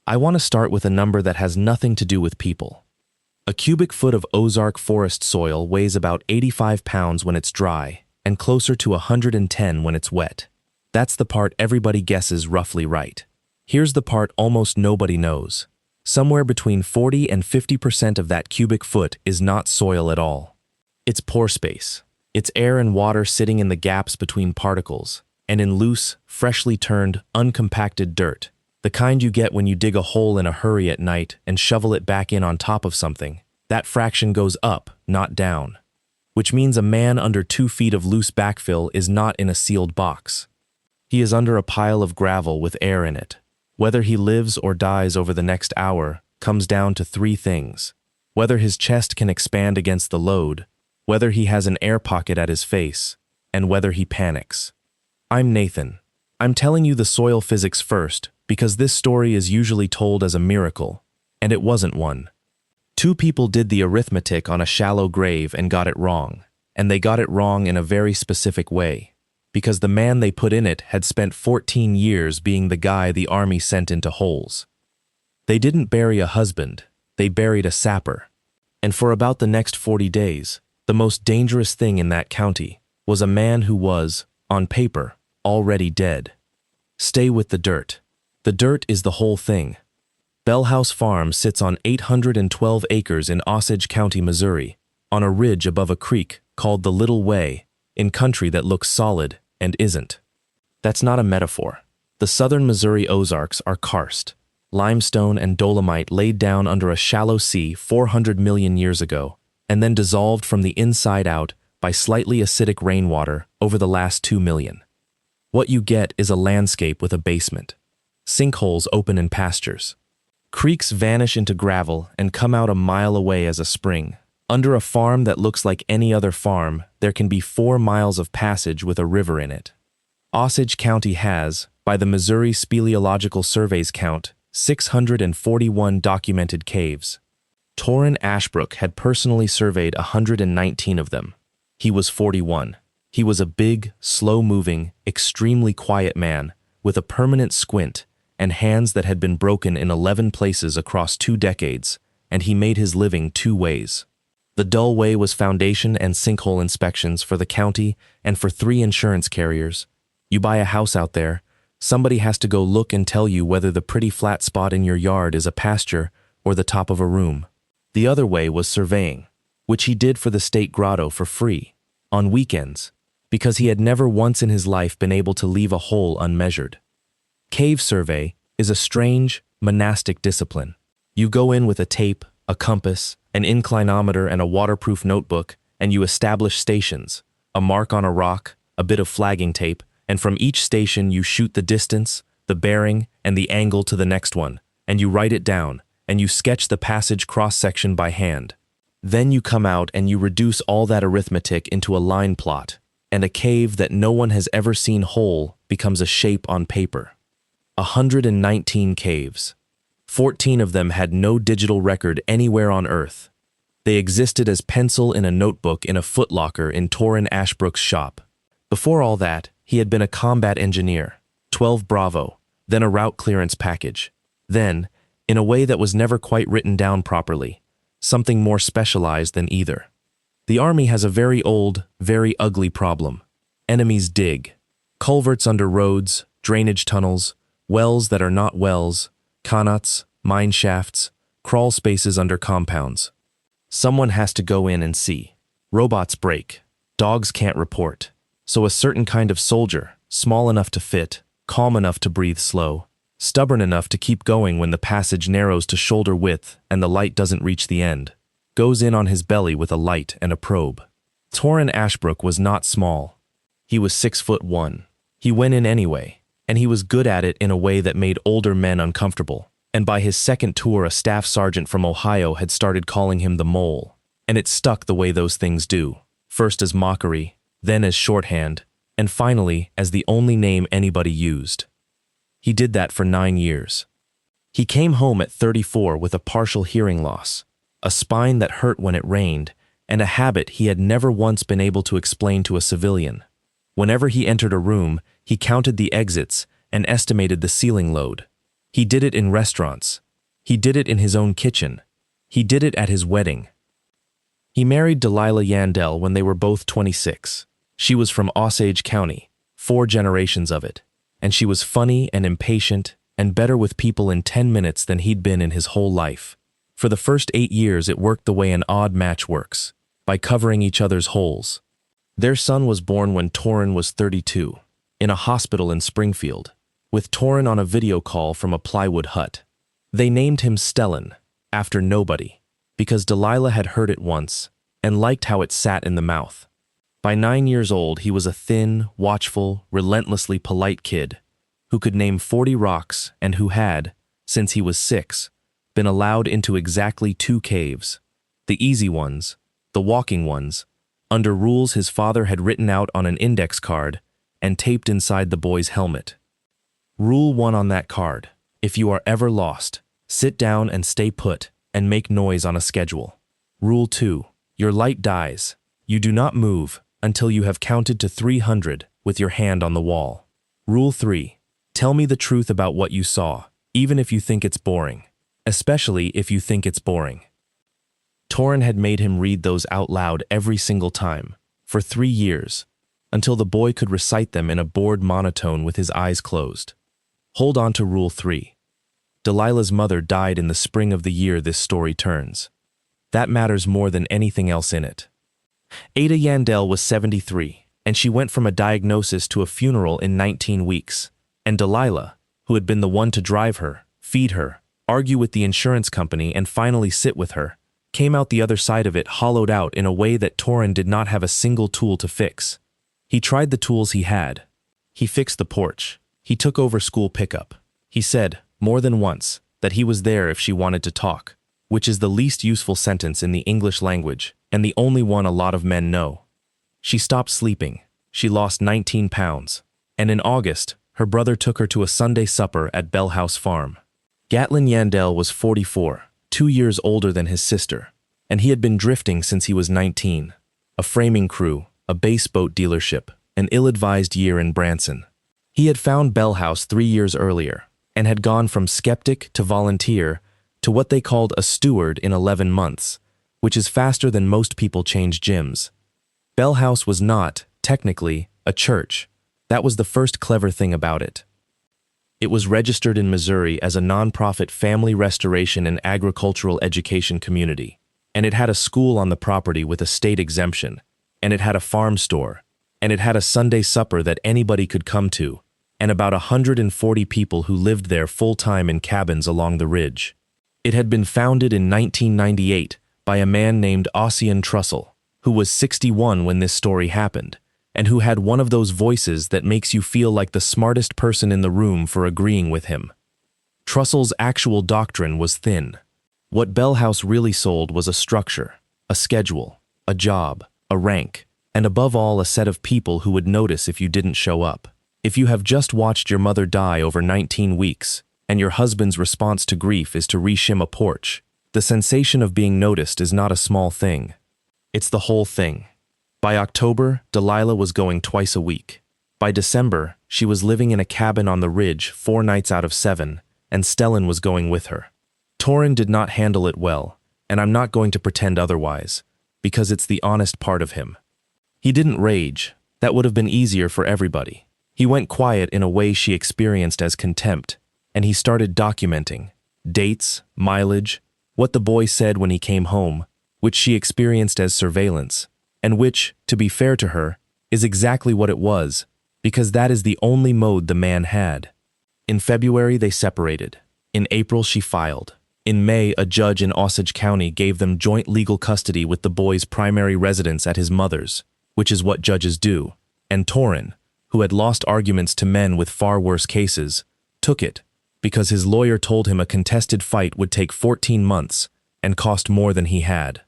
I want to start with a number that has nothing to do with people. A cubic foot of Ozark forest soil weighs about 85 pounds when it's dry, and closer to 110 when it's wet. That's the part everybody guesses roughly right. Here's the part almost nobody knows. Somewhere between 40 and 50% of that cubic foot is not soil at all. It's pore space. It's air and water sitting in the gaps between particles, and in loose, freshly turned, uncompacted dirt. The kind you get when you dig a hole in a hurry at night and shovel it back in on top of something. That fraction goes up, not down. Which means a man under 2 feet of loose backfill is not in a sealed box. He is under a pile of gravel with air in it. Whether he lives or dies over the next hour comes down to 3 things. Whether his chest can expand against the load, whether he has an air pocket at his face, and whether he panics. I'm Nathan. I'm telling you the soil physics first, because this story is usually told as a miracle, and it wasn't one. 2 people did the arithmetic on a shallow grave and got it wrong, and they got it wrong in a very specific way, because the man they put in it had spent 14 years being the guy the army sent into holes. They didn't bury a husband, they buried a sapper. And for about the next 40 days, the most dangerous thing in that county was a man who was, on paper, already dead. Stay with the dirt. The dirt is the whole thing. Bellhouse Farm sits on 812 acres in Osage County, Missouri, on a ridge above a creek called the Little Way, in country that looks solid and isn't. That's not a metaphor. The southern Missouri Ozarks are karst, limestone and dolomite laid down under a shallow sea 400 million years ago, and then dissolved from the inside out by slightly acidic rainwater over the last 2 million. What you get is a landscape with a basement. Sinkholes open in pastures. Creeks vanish into gravel and come out a mile away as a spring. Under a farm that looks like any other farm, there can be 4 miles of passage with a river in it. Osage County has, by the Missouri Speleological Survey's count, 641 documented caves. Torin Ashbrook had personally surveyed 119 of them. He was 41. He was a big, slow-moving, extremely quiet man with a permanent squint and hands that had been broken in 11 places across 2 decades, and he made his living 2 ways. The dull way was foundation and sinkhole inspections for the county and for 3 insurance carriers. You buy a house out there, somebody has to go look and tell you whether the pretty flat spot in your yard is a pasture or the top of a room. The other way was surveying, which he did for the state grotto for free, on weekends, because he had never once in his life been able to leave a hole unmeasured. Cave survey is a strange, monastic discipline. You go in with a tape, a compass, an inclinometer, and a waterproof notebook, and you establish stations, a mark on a rock, a bit of flagging tape, and from each station you shoot the distance, the bearing, and the angle to the next one, and you write it down, and you sketch the passage cross-section by hand. Then you come out and you reduce all that arithmetic into a line plot, and a cave that no one has ever seen whole becomes a shape on paper. 119 caves. 14 of them had no digital record anywhere on Earth. They existed as pencil in a notebook in a footlocker in Torin Ashbrook's shop. Before all that, he had been a combat engineer, 12 Bravo, then a route clearance package. Then, in a way that was never quite written down properly, something more specialized than either. The Army has a very old, very ugly problem. Enemies dig. Culverts under roads, drainage tunnels, wells that are not wells, qanats, mine shafts, crawl spaces under compounds. Someone has to go in and see. Robots break. Dogs can't report. So a certain kind of soldier, small enough to fit, calm enough to breathe slow, stubborn enough to keep going when the passage narrows to shoulder width and the light doesn't reach the end, goes in on his belly with a light and a probe. Torin Ashbrook was not small. He was 6'1". He went in anyway, and he was good at it in a way that made older men uncomfortable. And by his second tour, a staff sergeant from Ohio had started calling him the Mole. And it stuck the way those things do, first as mockery, then as shorthand, and finally as the only name anybody used. He did that for 9 years. He came home at 34 with a partial hearing loss, a spine that hurt when it rained, and a habit he had never once been able to explain to a civilian. Whenever he entered a room, he counted the exits and estimated the ceiling load. He did it in restaurants. He did it in his own kitchen. He did it at his wedding. He married Delilah Yandell when they were both 26. She was from Osage County, 4 generations of it, and she was funny and impatient and better with people in 10 minutes than he'd been in his whole life. For the first 8 years, it worked the way an odd match works, by covering each other's holes. Their son was born when Torin was 32, in a hospital in Springfield, with Torin on a video call from a plywood hut. They named him Stellan, after nobody, because Delilah had heard it once and liked how it sat in the mouth. By 9 years old, he was a thin, watchful, relentlessly polite kid who could name 40 rocks and who had, since he was 6, been allowed into exactly 2 caves, the easy ones, the walking ones, under rules his father had written out on an index card and taped inside the boy's helmet. Rule 1 on that card: if you are ever lost, sit down and stay put and make noise on a schedule. Rule 2: your light dies. You do not move until you have counted to 300 with your hand on the wall. Rule 3: tell me the truth about what you saw, even if you think it's boring. Especially if you think it's boring. Torin had made him read those out loud every single time, for 3 years, until the boy could recite them in a bored monotone with his eyes closed. Hold on to Rule 3. Delilah's mother died in the spring of the year this story turns. That matters more than anything else in it. Ada Yandell was 73, and she went from a diagnosis to a funeral in 19 weeks, and Delilah, who had been the one to drive her, feed her, argue with the insurance company, and finally sit with her, came out the other side of it hollowed out in a way that Torin did not have a single tool to fix. He tried the tools he had. He fixed the porch. He took over school pickup. He said, more than once, that he was there if she wanted to talk, which is the least useful sentence in the English language, and the only one a lot of men know. She stopped sleeping. She lost 19 pounds. And in August, her brother took her to a Sunday supper at Bellhouse Farm. Gatlin Yandell was 44, 2 years older than his sister, and he had been drifting since he was 19. A framing crew, a base boat dealership, an ill-advised year in Branson. He had found Bellhouse 3 years earlier, and had gone from skeptic to volunteer to what they called a steward in 11 months, which is faster than most people change gyms. Bellhouse was not, technically, a church. That was the first clever thing about it. It was registered in Missouri as a nonprofit family restoration and agricultural education community, and it had a school on the property with a state exemption, and it had a farm store, and it had a Sunday supper that anybody could come to, and about 140 people who lived there full-time in cabins along the ridge. It had been founded in 1998 by a man named Ossian Trussell, who was 61 when this story happened, and who had one of those voices that makes you feel like the smartest person in the room for agreeing with him. Trussell's actual doctrine was thin. What Bellhouse really sold was a structure, a schedule, a job, a rank, and above all a set of people who would notice if you didn't show up. If you have just watched your mother die over 19 weeks, and your husband's response to grief is to reshim a porch, the sensation of being noticed is not a small thing. It's the whole thing. By October, Delilah was going twice a week. By December, she was living in a cabin on the ridge 4 nights out of 7, and Stellan was going with her. Torin did not handle it well, and I'm not going to pretend otherwise, because it's the honest part of him. He didn't rage. That would have been easier for everybody. He went quiet in a way she experienced as contempt, and he started documenting dates, mileage, what the boy said when he came home, which she experienced as surveillance, and which, to be fair to her, is exactly what it was, because that is the only mode the man had. In February, they separated. In April, she filed. In May, a judge in Osage County gave them joint legal custody with the boy's primary residence at his mother's, which is what judges do, and Torin, who had lost arguments to men with far worse cases, took it because his lawyer told him a contested fight would take 14 months and cost more than he had.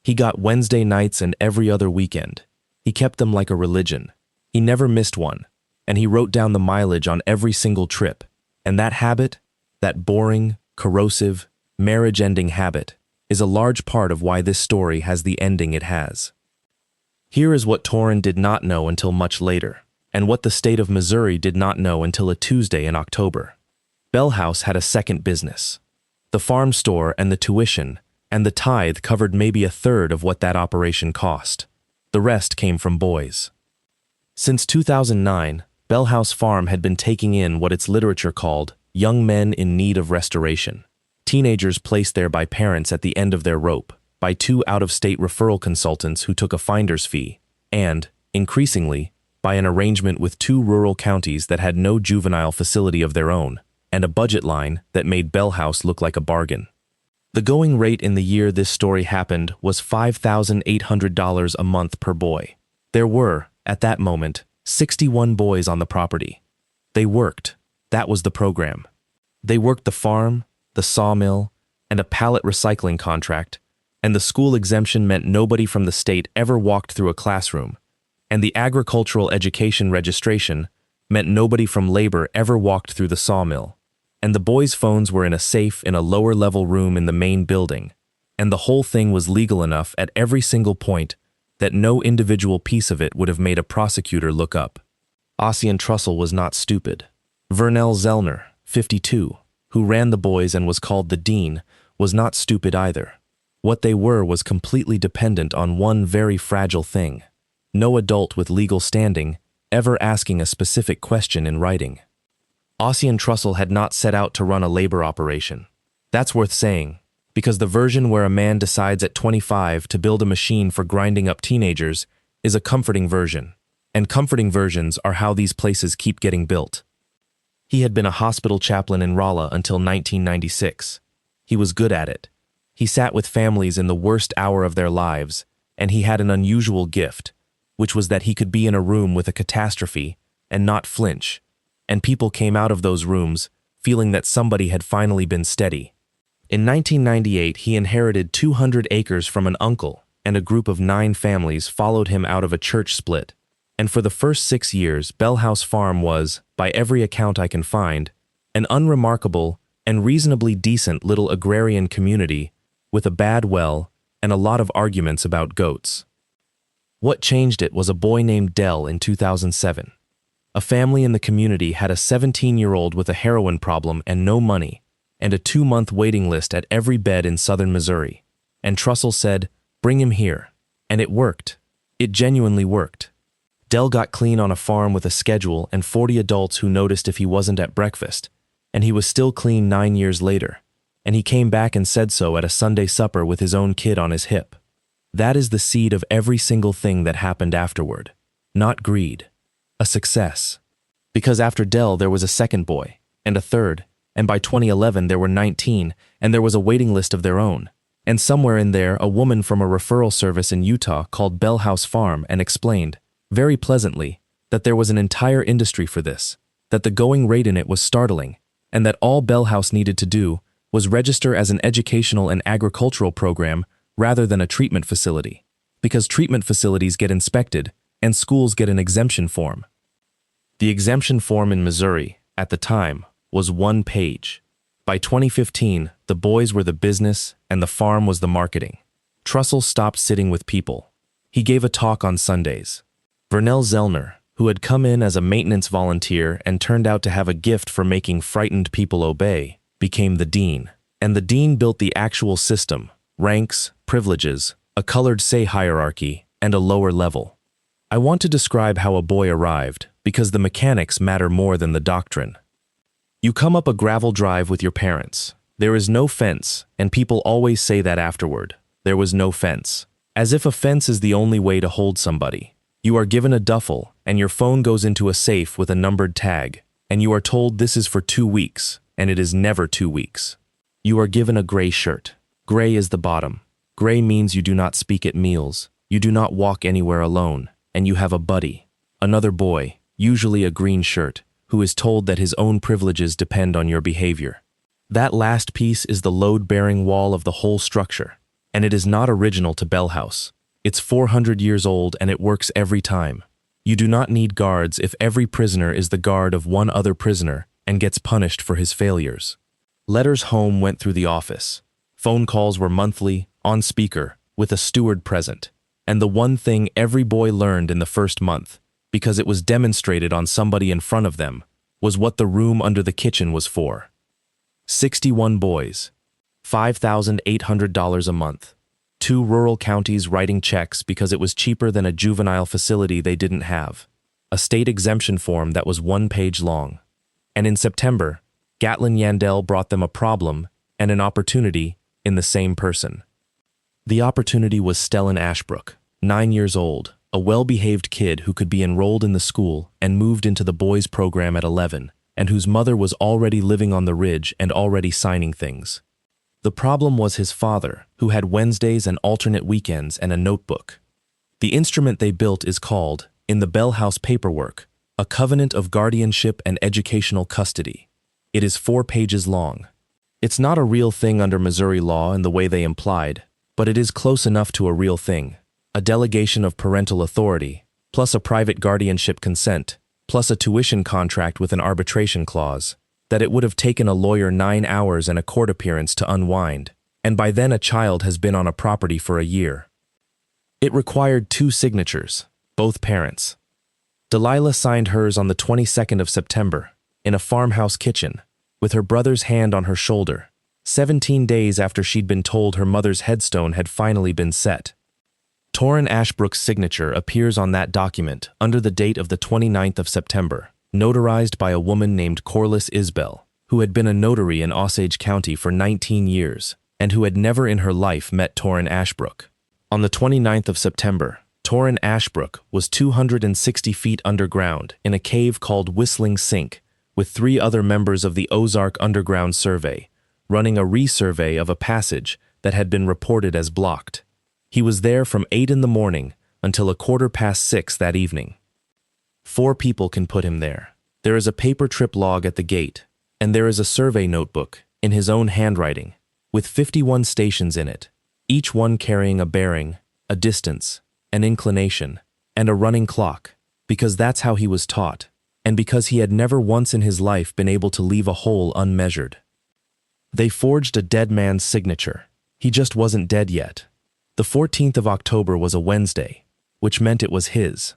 He got Wednesday nights and every other weekend. He kept them like a religion. He never missed one, and he wrote down the mileage on every single trip. And that habit, that boring, corrosive, marriage-ending habit, is a large part of why this story has the ending it has. Here is what Torin did not know until much later, and what the state of Missouri did not know until a Tuesday in October. Bellhouse had a second business. The farm store and the tuition and the tithe covered maybe a third of what that operation cost. The rest came from boys. Since 2009, Bellhouse Farm had been taking in what its literature called young men in need of restoration. Teenagers placed there by parents at the end of their rope, by two out-of-state referral consultants who took a finder's fee, and, increasingly, by an arrangement with two rural counties that had no juvenile facility of their own, and a budget line that made Bellhouse look like a bargain. The going rate in the year this story happened was $5,800 a month per boy. There were, at that moment, 61 boys on the property. They worked. That was the program. They worked the farm, the sawmill, and a pallet recycling contract, and the school exemption meant nobody from the state ever walked through a classroom, and the agricultural education registration meant nobody from labor ever walked through the sawmill, and the boys' phones were in a safe in a lower-level room in the main building, and the whole thing was legal enough at every single point that no individual piece of it would have made a prosecutor look up. Ossian Trussell was not stupid. Vernell Zellner, 52, who ran the boys and was called the dean, was not stupid either. What they were was completely dependent on one very fragile thing: no adult with legal standing ever asking a specific question in writing. Ossian Trussell had not set out to run a labor operation. That's worth saying, because the version where a man decides at 25 to build a machine for grinding up teenagers is a comforting version, and comforting versions are how these places keep getting built. He had been a hospital chaplain in Rolla until 1996. He was good at it. He sat with families in the worst hour of their lives, and he had an unusual gift, which was that he could be in a room with a catastrophe and not flinch, and people came out of those rooms feeling that somebody had finally been steady. In 1998, he inherited 200 acres from an uncle, and a group of 9 families followed him out of a church split. And for the first 6 years, Bellhouse Farm was, by every account I can find, an unremarkable and reasonably decent little agrarian community with a bad well and a lot of arguments about goats. What changed it was a boy named Dell in 2007. A family in the community had a 17-year-old with a heroin problem and no money, and a 2-month waiting list at every bed in southern Missouri. And Trussell said, "Bring him here." And it worked. It genuinely worked. Dell got clean on a farm with a schedule and 40 adults who noticed if he wasn't at breakfast, and he was still clean 9 years later, and he came back and said so at a Sunday supper with his own kid on his hip. That is the seed of every single thing that happened afterward. Not greed. A success. Because after Dell there was a second boy, and a third, and by 2011 there were 19, and there was a waiting list of their own. And somewhere in there, a woman from a referral service in Utah called Bellhouse Farm and explained, very pleasantly, that there was an entire industry for this, that the going rate in it was startling, and that all Bellhouse needed to do was register as an educational and agricultural program rather than a treatment facility, because treatment facilities get inspected and schools get an exemption form. The exemption form in Missouri, at the time, was 1 page. By 2015, the boys were the business and the farm was the marketing. Trussell stopped sitting with people. He gave a talk on Sundays. Vernell Zellner, who had come in as a maintenance volunteer and turned out to have a gift for making frightened people obey, became the dean. And the dean built the actual system: ranks, privileges, a colored say hierarchy, and a lower level. I want to describe how a boy arrived, because the mechanics matter more than the doctrine. You come up a gravel drive with your parents. There is no fence, and people always say that afterward. There was no fence. As if a fence is the only way to hold somebody. You are given a duffel, and your phone goes into a safe with a numbered tag, and you are told this is for 2 weeks, and it is never 2 weeks. You are given a gray shirt. Gray is the bottom. Gray means you do not speak at meals, you do not walk anywhere alone, and you have a buddy, another boy, usually a green shirt, who is told that his own privileges depend on your behavior. That last piece is the load-bearing wall of the whole structure, and it is not original to Bellhouse. It's 400 years old and it works every time. You do not need guards if every prisoner is the guard of one other prisoner and gets punished for his failures. Letters home went through the office. Phone calls were monthly, on speaker, with a steward present. And the one thing every boy learned in the first month, because it was demonstrated on somebody in front of them, was what the room under the kitchen was for. 61 boys. $5,800 a month. 2 rural counties writing checks because it was cheaper than a juvenile facility they didn't have. A state exemption form that was 1 page long. And in September, Gatlin Yandell brought them a problem and an opportunity in the same person. The opportunity was Torin Ashbrook, 9 years old, a well-behaved kid who could be enrolled in the school and moved into the boys' program at 11, and whose mother was already living on the ridge and already signing things. The problem was his father, who had Wednesdays and alternate weekends and a notebook. The instrument they built is called, in the Bellhouse paperwork, a covenant of guardianship and educational custody. It is 4 pages long. It's not a real thing under Missouri law in the way they implied, but it is close enough to a real thing. A delegation of parental authority, plus a private guardianship consent, plus a tuition contract with an arbitration clause, that it would have taken a lawyer 9 hours and a court appearance to unwind, and by then a child has been on a property for a year. It required 2 signatures, both parents. Delilah signed hers on the 22nd of September, in a farmhouse kitchen, with her brother's hand on her shoulder, 17 days after she'd been told her mother's headstone had finally been set. Torin Ashbrook's signature appears on that document under the date of the 29th of September, notarized by a woman named Corliss Isbell, who had been a notary in Osage County for 19 years, and who had never in her life met Torin Ashbrook. On the 29th of September, Torin Ashbrook was 260 feet underground in a cave called Whistling Sink, with 3 other members of the Ozark Underground Survey, running a resurvey of a passage that had been reported as blocked. He was there from 8 in the morning until 6:15 that evening. 4 people can put him there. There is a paper trip log at the gate, and there is a survey notebook in his own handwriting, with 51 stations in it, each one carrying a bearing, a distance, an inclination, and a running clock, because that's how he was taught, and because he had never once in his life been able to leave a hole unmeasured. They forged a dead man's signature. He just wasn't dead yet. The 14th of October was a Wednesday, which meant it was his.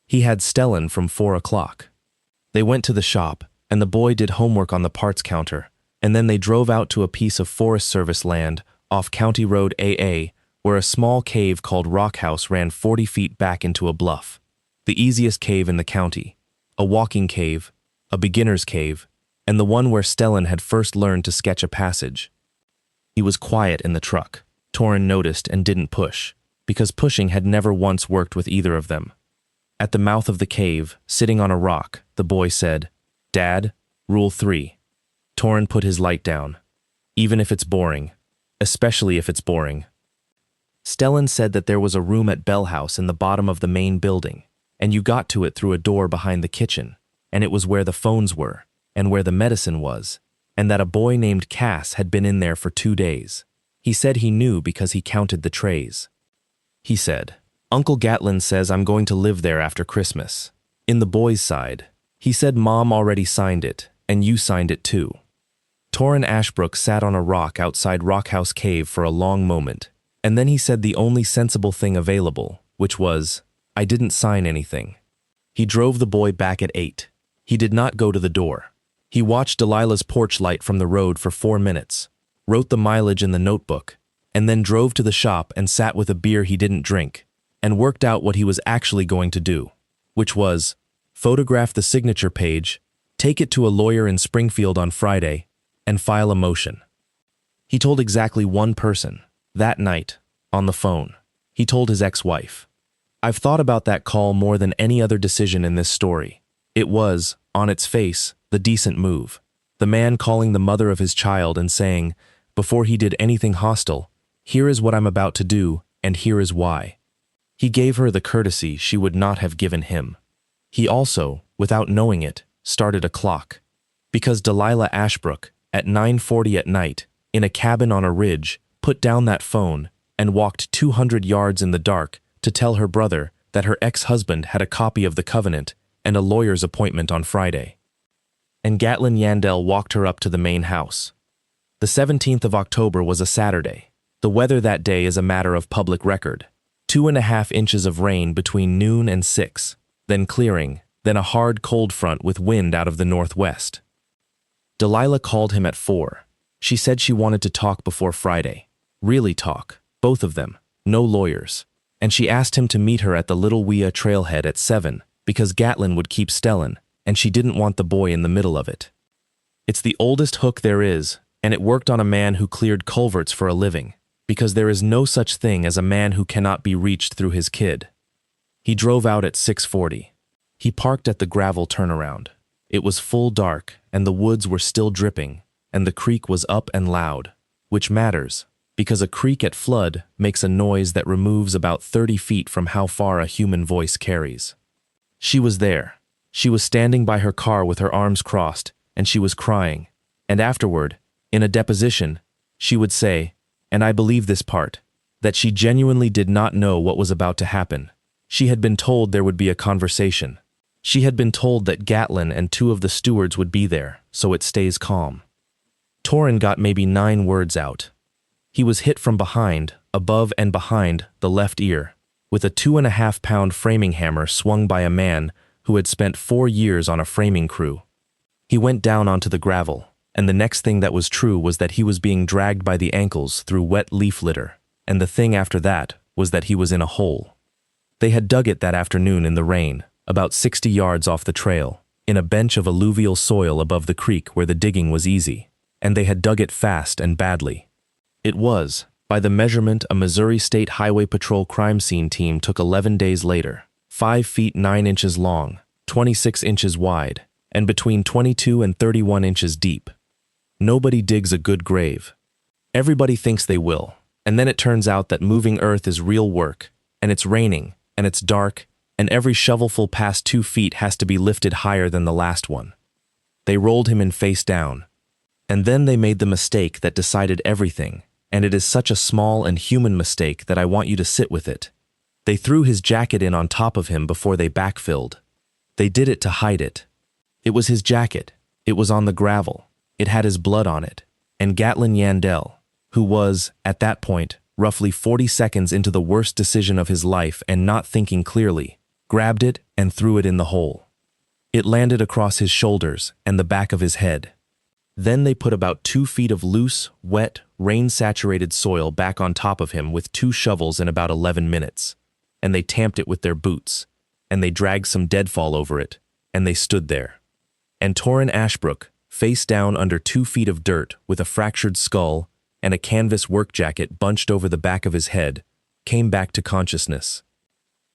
He had Stellan from 4 o'clock. They went to the shop, and the boy did homework on the parts counter, and then they drove out to a piece of Forest Service land off County Road AA, where a small cave called Rock House ran 40 feet back into a bluff. The easiest cave in the county. A walking cave, a beginner's cave, and the one where Stellan had first learned to sketch a passage. He was quiet in the truck. Torin noticed and didn't push, because pushing had never once worked with either of them. At the mouth of the cave, sitting on a rock, the boy said, "Dad, Rule 3. Torin put his light down. Even if it's boring. Especially if it's boring. Stellan said that there was a room at Bellhouse in the bottom of the main building, and you got to it through a door behind the kitchen, and it was where the phones were, and where the medicine was, and that a boy named Cass had been in there for 2 days. He said he knew because he counted the trays. He said, Uncle Gatlin says I'm going to live there after Christmas. In the boys' side, he said Mom already signed it, and you signed it too. Torin Ashbrook sat on a rock outside Rockhouse Cave for a long moment, and then he said the only sensible thing available, which was, I didn't sign anything. He drove the boy back at 8. He did not go to the door. He watched Delilah's porch light from the road for 4 minutes, wrote the mileage in the notebook, and then drove to the shop and sat with a beer he didn't drink, and worked out what he was actually going to do, which was, photograph the signature page, take it to a lawyer in Springfield on Friday, and file a motion. He told exactly one person, that night, on the phone. He told his ex-wife. I've thought about that call more than any other decision in this story. It was, on its face, the decent move. The man calling the mother of his child and saying, before he did anything hostile, here is what I'm about to do, and here is why. He gave her the courtesy she would not have given him. He also, without knowing it, started a clock. Because Delilah Ashbrook, at 9:40 at night, in a cabin on a ridge, put down that phone and walked 200 yards in the dark to tell her brother that her ex-husband had a copy of the covenant and a lawyer's appointment on Friday. And Gatlin Yandell walked her up to the main house. The 17th of October was a Saturday. The weather that day is a matter of public record. 2.5 inches of rain between noon and 6, then clearing, then a hard cold front with wind out of the northwest. Delilah called him at 4, She said she wanted to talk before Friday. Really talk. Both of them. No lawyers. And she asked him to meet her at the Little Wea trailhead at 7 because Gatlin would keep Stellan, and she didn't want the boy in the middle of it. It's the oldest hook there is, and it worked on a man who cleared culverts for a living, because there is no such thing as a man who cannot be reached through his kid. He drove out at 6:40. He parked at the gravel turnaround. It was full dark, and the woods were still dripping, and the creek was up and loud, which matters, because a creek at flood makes a noise that removes about 30 feet from how far a human voice carries. She was there. She was standing by her car with her arms crossed, and she was crying. And afterward, in a deposition, she would say, and I believe this part, that she genuinely did not know what was about to happen. She had been told there would be a conversation. She had been told that Gatlin and 2 of the stewards would be there, so it stays calm. Torin got maybe 9 words out. He was hit from behind, above and behind, the left ear, with a 2.5-pound framing hammer swung by a man who had spent 4 years on a framing crew. He went down onto the gravel, and the next thing that was true was that he was being dragged by the ankles through wet leaf litter, and the thing after that was that he was in a hole. They had dug it that afternoon in the rain, about 60 yards off the trail, in a bench of alluvial soil above the creek where the digging was easy, and they had dug it fast and badly. It was, by the measurement a Missouri State Highway Patrol crime scene team took 11 days later, 5 feet 9 inches long, 26 inches wide, and between 22 and 31 inches deep. Nobody digs a good grave. Everybody thinks they will, and then it turns out that moving earth is real work, and it's raining, and it's dark, and every shovelful past 2 feet has to be lifted higher than the last one. They rolled him in face down. And then they made the mistake that decided everything, and it is such a small and human mistake that I want you to sit with it. They threw his jacket in on top of him before they backfilled. They did it to hide it. It was his jacket. It was on the gravel. It had his blood on it. And Gatlin Yandel, who was, at that point, roughly 40 seconds into the worst decision of his life and not thinking clearly, grabbed it and threw it in the hole. It landed across his shoulders and the back of his head. Then they put about 2 feet of loose, wet, rain-saturated soil back on top of him with 2 shovels in about 11 minutes. And they tamped it with their boots. And they dragged some deadfall over it. And they stood there. And Torin Ashbrook, face down under 2 feet of dirt with a fractured skull and a canvas work jacket bunched over the back of his head, came back to consciousness.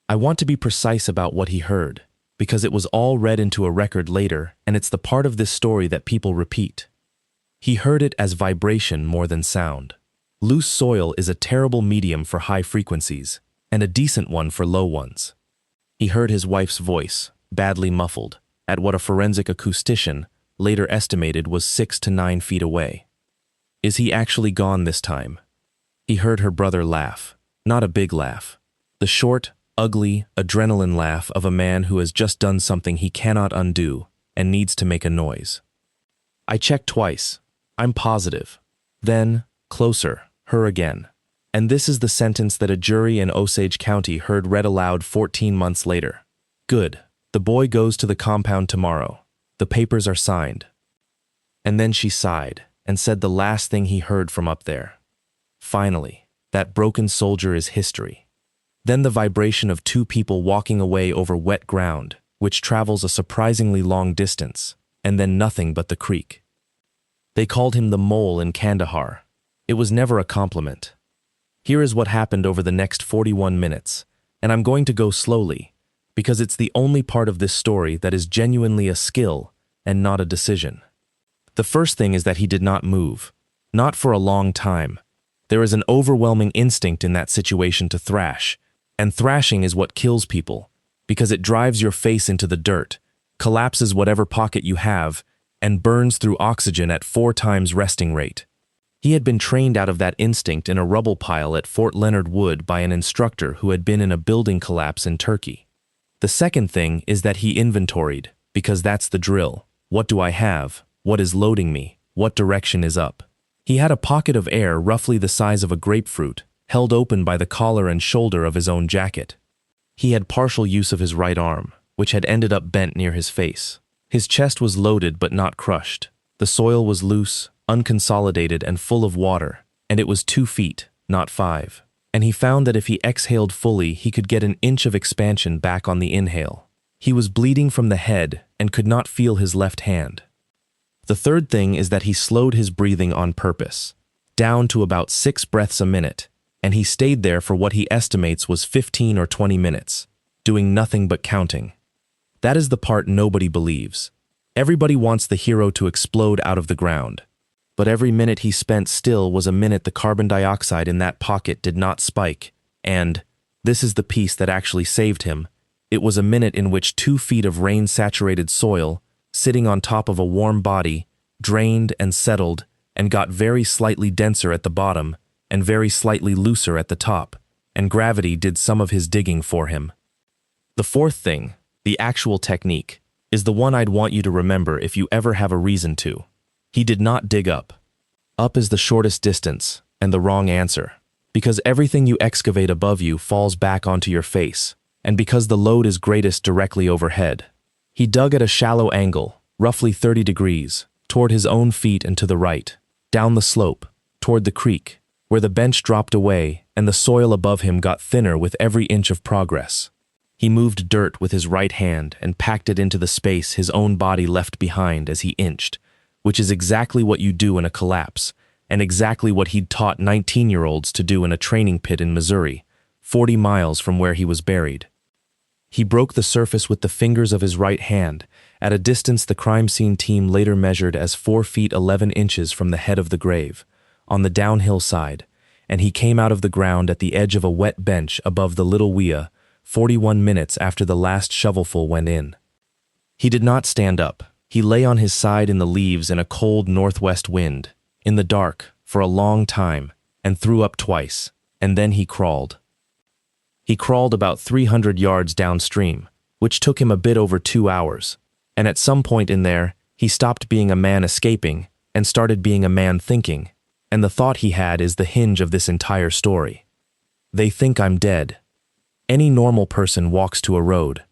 I want to be precise about what he heard, because it was all read into a record later, and it's the part of this story that people repeat. He heard it as vibration more than sound. Loose soil is a terrible medium for high frequencies, and a decent one for low ones. He heard his wife's voice, badly muffled, at what a forensic acoustician later estimated was 6 to 9 feet away. Is he actually gone this time? He heard her brother laugh, not a big laugh. The short, ugly, adrenaline laugh of a man who has just done something he cannot undo and needs to make a noise. I checked twice. I'm positive. Then, closer, her again. And this is the sentence that a jury in Osage County heard read aloud 14 months later. Good. The boy goes to the compound tomorrow. The papers are signed. And then she sighed and said the last thing he heard from up there. Finally, that broken soldier is history. Then the vibration of 2 people walking away over wet ground, which travels a surprisingly long distance, and then nothing but the creek. They called him the mole in Kandahar. It was never a compliment. Here is what happened over the next 41 minutes, and I'm going to go slowly, because it's the only part of this story that is genuinely a skill and not a decision. The first thing is that he did not move, not for a long time. There is an overwhelming instinct in that situation to thrash, and thrashing is what kills people, because it drives your face into the dirt, collapses whatever pocket you have, and burns through oxygen at 4 times resting rate. He had been trained out of that instinct in a rubble pile at Fort Leonard Wood by an instructor who had been in a building collapse in Turkey. The second thing is that he inventoried, because that's the drill. What do I have? What is loading me? What direction is up? He had a pocket of air roughly the size of a grapefruit, held open by the collar and shoulder of his own jacket. He had partial use of his right arm, which had ended up bent near his face. His chest was loaded but not crushed. The soil was loose, unconsolidated and full of water, and it was 2 feet, not 5. And he found that if he exhaled fully, he could get an inch of expansion back on the inhale. He was bleeding from the head and could not feel his left hand. The third thing is that he slowed his breathing on purpose, down to about 6 breaths a minute, and he stayed there for what he estimates was 15 or 20 minutes, doing nothing but counting. That is the part nobody believes. Everybody wants the hero to explode out of the ground. But every minute he spent still was a minute the carbon dioxide in that pocket did not spike, and, this is the piece that actually saved him, it was a minute in which 2 feet of rain-saturated soil, sitting on top of a warm body, drained and settled and got very slightly denser at the bottom and very slightly looser at the top, and gravity did some of his digging for him. The fourth thing, the actual technique, is the one I'd want you to remember if you ever have a reason to. He did not dig up. Up is the shortest distance, and the wrong answer, because everything you excavate above you falls back onto your face, and because the load is greatest directly overhead. He dug at a shallow angle, roughly 30 degrees, toward his own feet and to the right, down the slope, toward the creek, where the bench dropped away and the soil above him got thinner with every inch of progress. He moved dirt with his right hand and packed it into the space his own body left behind as he inched, which is exactly what you do in a collapse, and exactly what he'd taught 19-year-olds to do in a training pit in Missouri, 40 miles from where he was buried. He broke the surface with the fingers of his right hand, at a distance the crime scene team later measured as 4 feet 11 inches from the head of the grave, on the downhill side, and he came out of the ground at the edge of a wet bench above the Little Weah 41 minutes after the last shovelful went in. He did not stand up. He lay on his side in the leaves in a cold northwest wind, in the dark, for a long time, and threw up twice, and then he crawled. He crawled about 300 yards downstream, which took him a bit over 2 hours, and at some point in there, he stopped being a man escaping and started being a man thinking, and the thought he had is the hinge of this entire story. They think I'm dead. Any normal person walks to a road.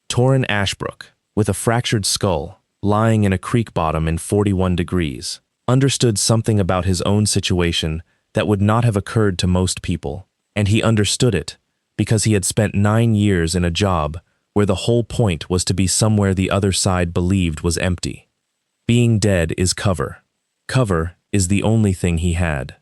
Torin Ashbrook, with a fractured skull, lying in a creek bottom in 41 degrees, understood something about his own situation that would not have occurred to most people, and he understood it because he had spent 9 years in a job where the whole point was to be somewhere the other side believed was empty. Being dead is cover. Cover is the only thing he had.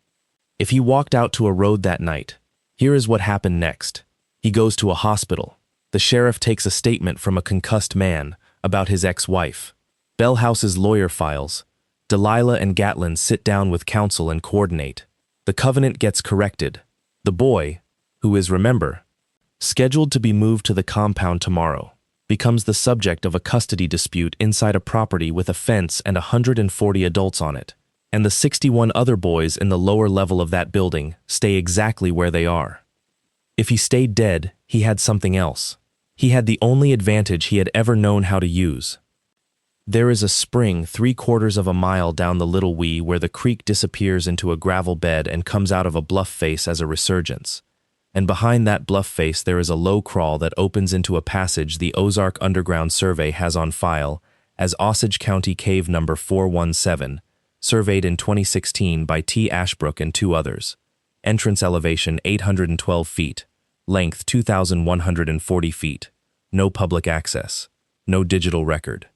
If he walked out to a road that night, here is what happened next. He goes to a hospital. The sheriff takes a statement from a concussed man about his ex-wife. Bellhouse's lawyer files. Delilah and Gatlin sit down with counsel and coordinate. The covenant gets corrected. The boy, who is, remember, scheduled to be moved to the compound tomorrow, becomes the subject of a custody dispute inside a property with a fence and 140 adults on it, and the 61 other boys in the lower level of that building stay exactly where they are. If he stayed dead, he had something else. He had the only advantage he had ever known how to use. There is a spring 3/4 of a mile down the Little Weah where the creek disappears into a gravel bed and comes out of a bluff face as a resurgence. And behind that bluff face there is a low crawl that opens into a passage the Ozark Underground Survey has on file as Osage County Cave number 417, surveyed in 2016 by T. Ashbrook and 2 others. Entrance elevation 812 feet, length 2,140 feet, no public access, no digital record.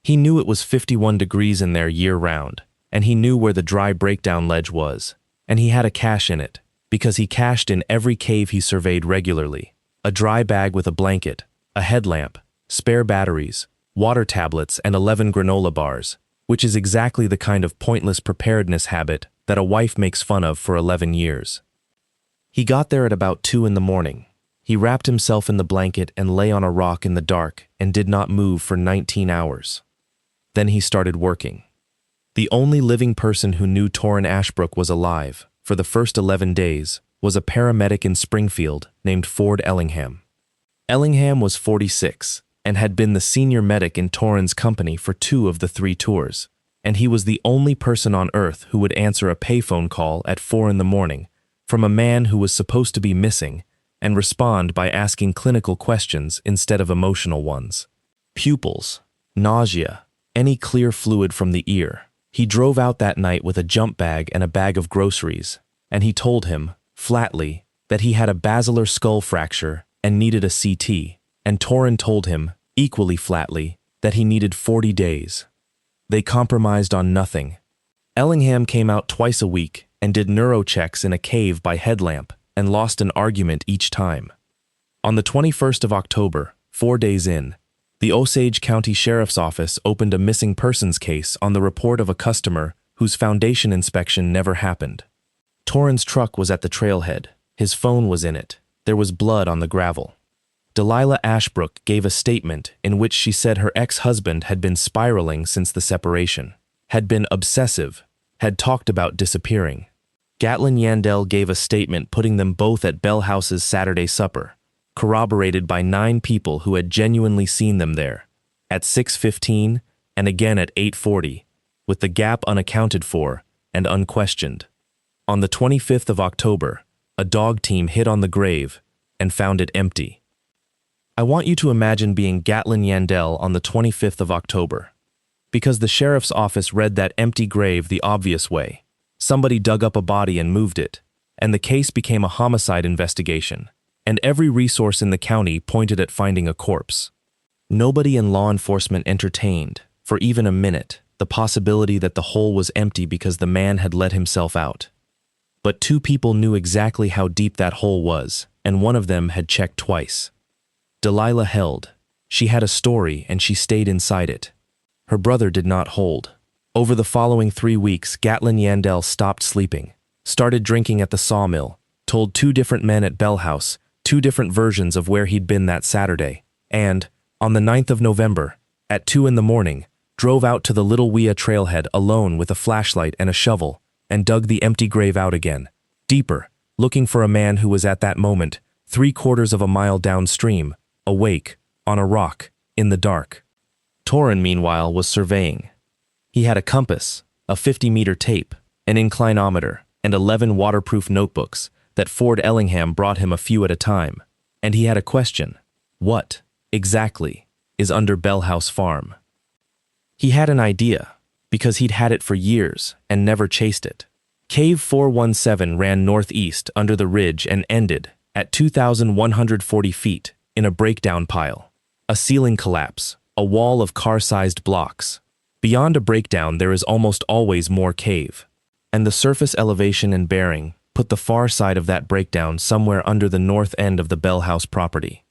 He knew it was 51 degrees in there year-round, and he knew where the dry breakdown ledge was, and he had a cache in it, because he cached in every cave he surveyed regularly. A dry bag with a blanket, a headlamp, spare batteries, water tablets, and 11 granola bars, which is exactly the kind of pointless preparedness habit that a wife makes fun of for 11 years. He got there at about 2 in the morning. He wrapped himself in the blanket and lay on a rock in the dark and did not move for 19 hours. Then he started working. The only living person who knew Torin Ashbrook was alive for the first 11 days was a paramedic in Springfield named Ford Ellingham. Ellingham was 46 and had been the senior medic in Torin's company for 2 of the 3 tours, and he was the only person on Earth who would answer a payphone call at 4 in the morning from a man who was supposed to be missing and respond by asking clinical questions instead of emotional ones. Pupils, nausea, any clear fluid from the ear. He drove out that night with a jump bag and a bag of groceries, and he told him, flatly, that he had a basilar skull fracture and needed a CT, and Torin told him, equally flatly, that he needed 40 days. They compromised on nothing. Ellingham came out twice a week and did neurochecks in a cave by headlamp and lost an argument each time. On the 21st of October, 4 days in, the Osage County Sheriff's Office opened a missing persons case on the report of a customer whose foundation inspection never happened. Torin's truck was at the trailhead. His phone was in it. There was blood on the gravel. Delilah Ashbrook gave a statement in which she said her ex-husband had been spiraling since the separation, had been obsessive, had talked about disappearing. Gatlin Yandell gave a statement putting them both at Bellhouse's Saturday supper, corroborated by 9 people who had genuinely seen them there, at 6:15 and again at 8:40, with the gap unaccounted for and unquestioned. On the 25th of October, a dog team hit on the grave and found it empty. I want you to imagine being Gatlin Yandell on the 25th of October, because the sheriff's office read that empty grave the obvious way. Somebody dug up a body and moved it, and the case became a homicide investigation, and every resource in the county pointed at finding a corpse. Nobody in law enforcement entertained, for even a minute, the possibility that the hole was empty because the man had let himself out. But 2 people knew exactly how deep that hole was, and one of them had checked twice. Delilah held. She had a story and she stayed inside it. Her brother did not hold. Over the following 3 weeks, Gatlin Yandell stopped sleeping, started drinking at the sawmill, told 2 different men at Bellhouse 2 different versions of where he'd been that Saturday, and, on the 9th of November, at 2 in the morning, drove out to the Little Wea trailhead alone with a flashlight and a shovel, and dug the empty grave out again, deeper, looking for a man who was at that moment 3/4 of a mile downstream, awake, on a rock, in the dark. Torin, meanwhile, was surveying. He had a compass, a 50-meter tape, an inclinometer, and 11 waterproof notebooks that Ford Ellingham brought him a few at a time. And he had a question. What, exactly, is under Bellhouse Farm? He had an idea, because he'd had it for years and never chased it. Cave 417 ran northeast under the ridge and ended at 2,140 feet in a breakdown pile. A ceiling collapse, a wall of car-sized blocks. Beyond a breakdown there is almost always more cave, and the surface elevation and bearing put the far side of that breakdown somewhere under the north end of the Bellhouse property.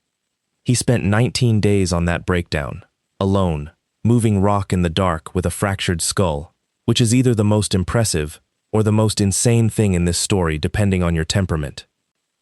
He spent 19 days on that breakdown, alone, moving rock in the dark with a fractured skull, which is either the most impressive or the most insane thing in this story depending on your temperament.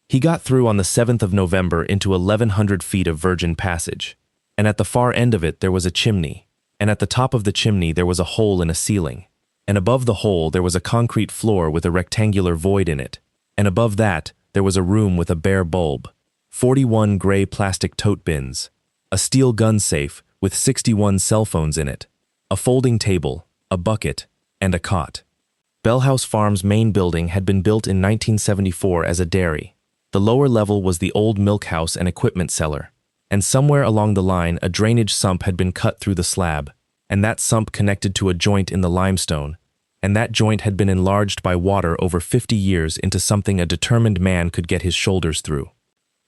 He got through on the 7th of November into 1,100 feet of virgin passage, and at the far end of it there was a chimney, and at the top of the chimney there was a hole in a ceiling, and above the hole there was a concrete floor with a rectangular void in it, and above that there was a room with a bare bulb, 41 gray plastic tote bins, a steel gun safe with 61 cell phones in it, a folding table, a bucket, and a cot. Bellhouse Farm's main building had been built in 1974 as a dairy. The lower level was the old milk house and equipment cellar, and somewhere along the line a drainage sump had been cut through the slab, and that sump connected to a joint in the limestone, and that joint had been enlarged by water over 50 years into something a determined man could get his shoulders through.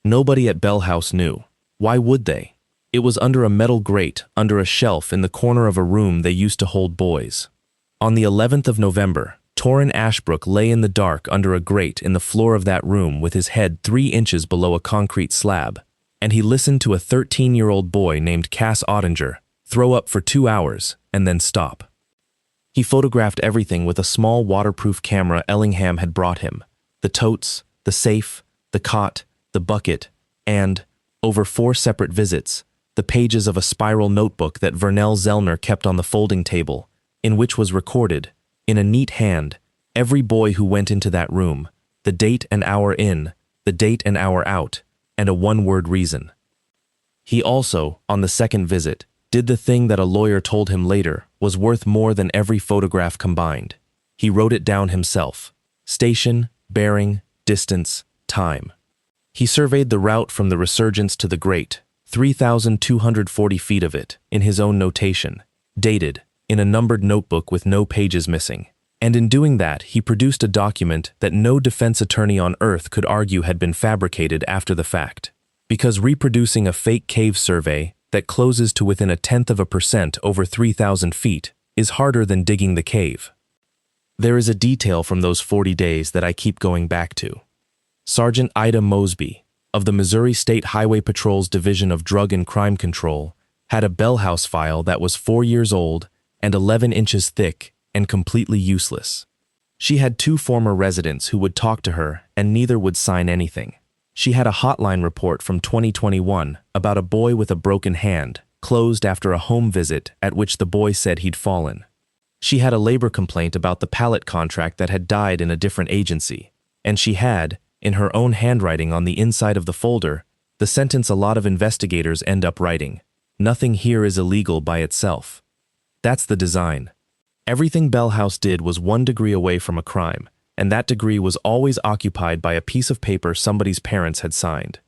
Nobody at Bellhouse knew. Why would they? It was under a metal grate, under a shelf in the corner of a room they used to hold boys. On the 11th of November, Torin Ashbrook lay in the dark under a grate in the floor of that room with his head 3 inches below a concrete slab, and he listened to a 13-year-old boy named Cass Ottinger throw up for 2 hours and then stop. He photographed everything with a small waterproof camera Ellingham had brought him, the totes, the safe, the cot, the bucket, and, over 4 separate visits, the pages of a spiral notebook that Vernell Zellner kept on the folding table, in which was recorded, in a neat hand, every boy who went into that room, the date and hour in, the date and hour out, and a one-word reason. He also, on the second visit, did the thing that a lawyer told him later was worth more than every photograph combined. He wrote it down himself. Station, bearing, distance, time. He surveyed the route from the Resurgence to the Great, 3,240 feet of it, in his own notation, dated, in a numbered notebook with no pages missing. And in doing that, he produced a document that no defense attorney on earth could argue had been fabricated after the fact. Because reproducing a fake cave survey that closes to within 0.1% over 3,000 feet is harder than digging the cave. There is a detail from those 40 days that I keep going back to. Sergeant Ida Mosby, of the Missouri State Highway Patrol's Division of Drug and Crime Control, had a Bellhouse file that was 4 years old and 11 inches thick and completely useless. She had 2 former residents who would talk to her and neither would sign anything. She had a hotline report from 2021 about a boy with a broken hand, closed after a home visit at which the boy said he'd fallen. She had a labor complaint about the pallet contract that had died in a different agency, and she had, in her own handwriting on the inside of the folder, the sentence a lot of investigators end up writing: "Nothing here is illegal by itself." That's the design. Everything Bellhouse did was 1 degree away from a crime, and that degree was always occupied by a piece of paper somebody's parents had signed.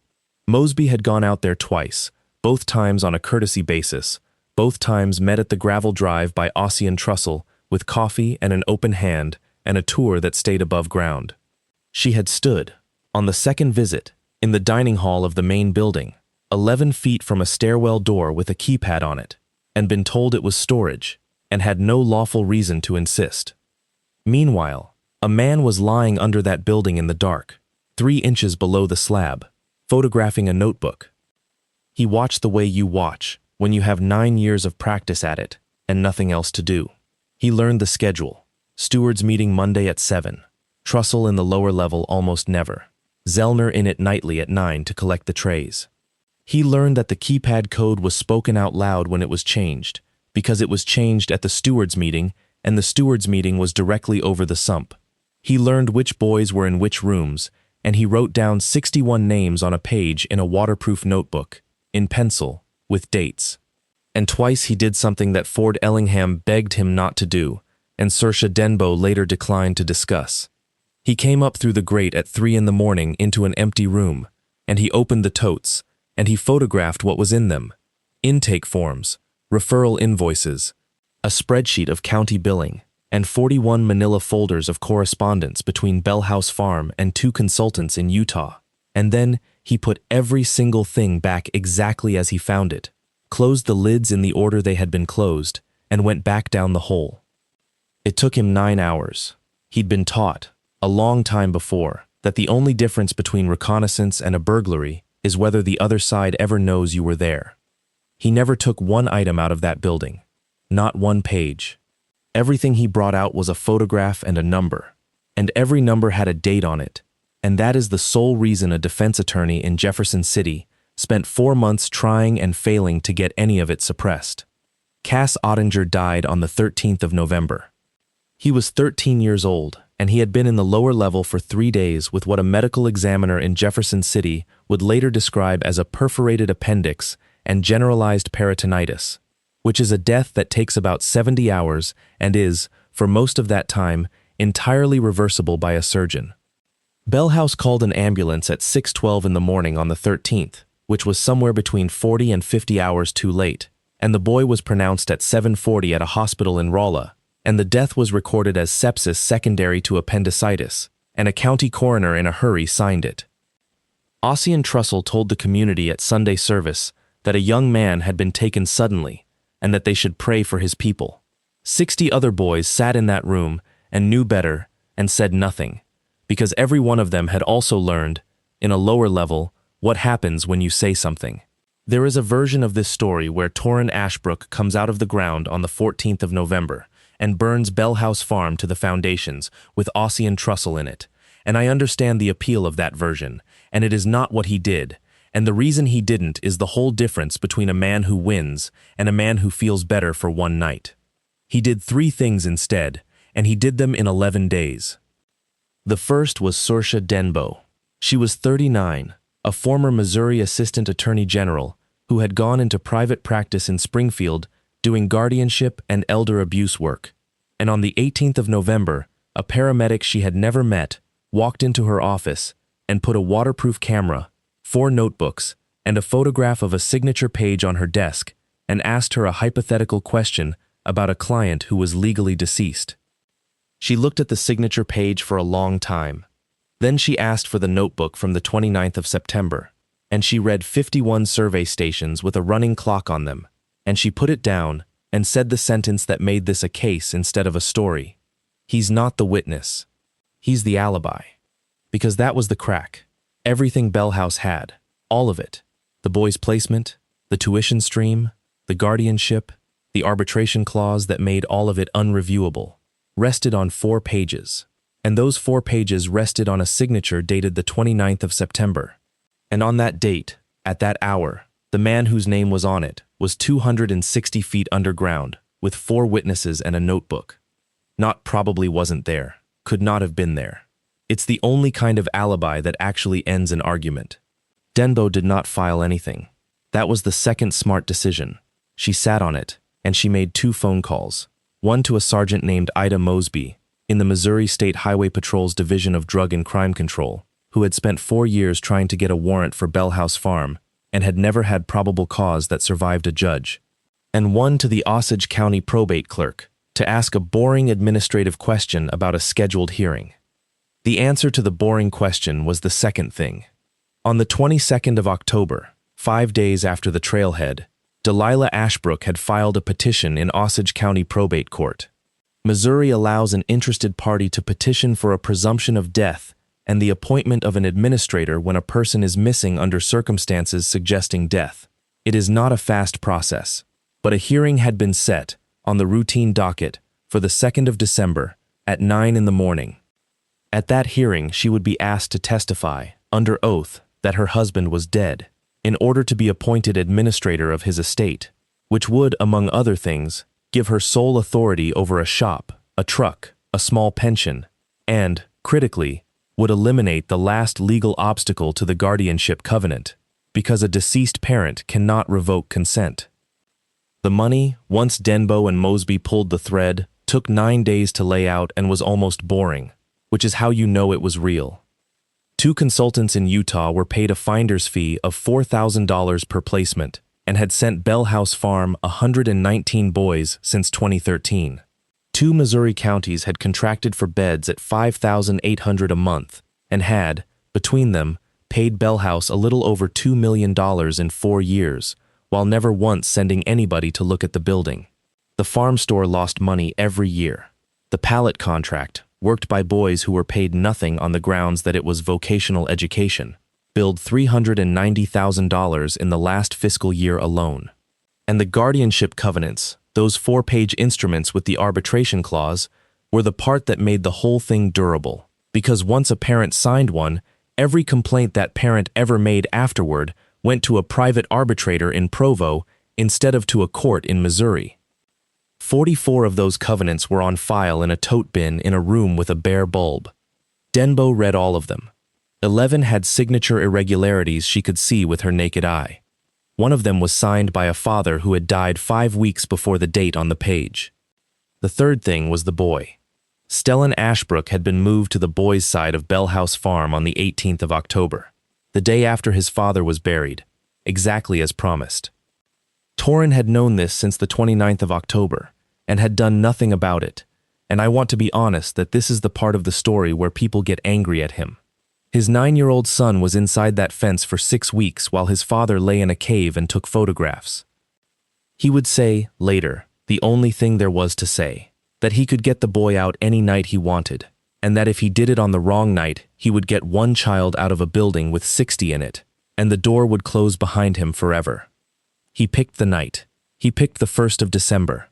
Mosby had gone out there twice, both times on a courtesy basis, both times met at the gravel drive by Ossian Trussell with coffee and an open hand and a tour that stayed above ground. She had stood, on the second visit, in the dining hall of the main building, 11 feet from a stairwell door with a keypad on it, and been told it was storage, and had no lawful reason to insist. Meanwhile, a man was lying under that building in the dark, 3 inches below the slab, photographing a notebook. He watched the way you watch when you have 9 years of practice at it and nothing else to do. He learned the schedule: stewards meeting Monday at 7, Trussell in the lower level almost never, Zellner in it nightly at 9 to collect the trays. He learned that the keypad code was spoken out loud when it was changed, because it was changed at the stewards meeting, and the stewards meeting was directly over the sump. He learned which boys were in which rooms, and he wrote down 61 names on a page in a waterproof notebook, in pencil, with dates. And twice he did something that Ford Ellingham begged him not to do, and Saoirse Denbo later declined to discuss. He came up through the grate at 3 in the morning into an empty room, and he opened the totes, and he photographed what was in them: intake forms, referral invoices, a spreadsheet of county billing, and 41 manila folders of correspondence between Bellhouse Farm and 2 consultants in Utah. And then he put every single thing back exactly as he found it, closed the lids in the order they had been closed, and went back down the hole. It took him 9 hours. He'd been taught, a long time before, that the only difference between reconnaissance and a burglary is whether the other side ever knows you were there. He never took 1 item out of that building, not 1 page. Everything he brought out was a photograph and a number, and every number had a date on it, and that is the sole reason a defense attorney in Jefferson City spent 4 months trying and failing to get any of it suppressed. Cass Ottinger died on the 13th of November. He was 13 years old, and he had been in the lower level for 3 days with what a medical examiner in Jefferson City would later describe as a perforated appendix and generalized peritonitis, which is a death that takes about 70 hours and is, for most of that time, entirely reversible by a surgeon. Bellhouse called an ambulance at 6:12 in the morning on the 13th, which was somewhere between 40 and 50 hours too late, and the boy was pronounced at 7:40 at a hospital in Rolla, and the death was recorded as sepsis secondary to appendicitis, and a county coroner in a hurry signed it. Ossian Trussell told the community at Sunday service that a young man had been taken suddenly, and that they should pray for his people. 60 other boys sat in that room and knew better and said nothing, because every one of them had also learned, in a lower level, what happens when you say something. There is a version of this story where Torin Ashbrook comes out of the ground on the 14th of November and burns Bellhouse Farm to the foundations with Ossian Trussell in it, and I understand the appeal of that version, and it is not what he did, and the reason he didn't is the whole difference between a man who wins and a man who feels better for one night. He did 3 things instead, and he did them in 11 days. The first was Saoirse Denbo. She was 39, a former Missouri Assistant Attorney General who had gone into private practice in Springfield doing guardianship and elder abuse work, and on the 18th of November, a paramedic she had never met walked into her office and put a waterproof camera, 4 notebooks, and a photograph of a signature page on her desk and asked her a hypothetical question about a client who was legally deceased. She looked at the signature page for a long time. Then she asked for the notebook from the 29th of September, and she read 51 survey stations with a running clock on them, and she put it down and said the sentence that made this a case instead of a story. He's not the witness. He's the alibi. Because that was the crack. Everything Bellhouse had, all of it, the boy's placement, the tuition stream, the guardianship, the arbitration clause that made all of it unreviewable, rested on 4 pages. And those 4 pages rested on a signature dated the 29th of September. And on that date, at that hour, the man whose name was on it was 260 feet underground, with 4 witnesses and a notebook. Not probably wasn't there, could not have been there. It's the only kind of alibi that actually ends an argument. Denbo did not file anything. That was the second smart decision. She sat on it, and she made 2 phone calls, one to a sergeant named Ida Mosby in the Missouri State Highway Patrol's Division of Drug and Crime Control, who had spent 4 years trying to get a warrant for Bellhouse Farm and had never had probable cause that survived a judge, and one to the Osage County probate clerk to ask a boring administrative question about a scheduled hearing. The answer to the boring question was the second thing. On the 22nd of October, 5 days after the trailhead, Delilah Ashbrook had filed a petition in Osage County Probate Court. Missouri allows an interested party to petition for a presumption of death and the appointment of an administrator when a person is missing under circumstances suggesting death. It is not a fast process, but a hearing had been set on the routine docket for the 2nd of December at 9 in the morning. At that hearing, she would be asked to testify, under oath, that her husband was dead, in order to be appointed administrator of his estate, which would, among other things, give her sole authority over a shop, a truck, a small pension, and, critically, would eliminate the last legal obstacle to the guardianship covenant, because a deceased parent cannot revoke consent. The money, once Denbo and Mosby pulled the thread, took 9 days to lay out and was almost boring, which is how you know it was real. 2 consultants in Utah were paid a finder's fee of $4,000 per placement and had sent Bellhouse Farm 119 boys since 2013. 2 Missouri counties had contracted for beds at $5,800 a month and had, between them, paid Bellhouse a little over $2 million in 4 years, while never once sending anybody to look at the building. The farm store lost money every year. The pallet contract, worked by boys who were paid nothing on the grounds that it was vocational education, billed $390,000 in the last fiscal year alone. And the guardianship covenants, those 4-page instruments with the arbitration clause, were the part that made the whole thing durable, because once a parent signed one, every complaint that parent ever made afterward went to a private arbitrator in Provo instead of to a court in Missouri. 44 of those covenants were on file in a tote bin in a room with a bare bulb. Denbo read all of them. 11 had signature irregularities she could see with her naked eye. One of them was signed by a father who had died 5 weeks before the date on the page. The third thing was the boy. Torin Ashbrook had been moved to the boys' side of Bellhouse Farm on the 18th of October, the day after his father was buried, exactly as promised. Torin had known this since the 29th of October and had done nothing about it, and I want to be honest that this is the part of the story where people get angry at him. His 9-year-old son was inside that fence for 6 weeks while his father lay in a cave and took photographs. He would say, later, the only thing there was to say, that he could get the boy out any night he wanted, and that if he did it on the wrong night, he would get one child out of a building with 60 in it, and the door would close behind him forever. He picked the night. He picked the 1st of December.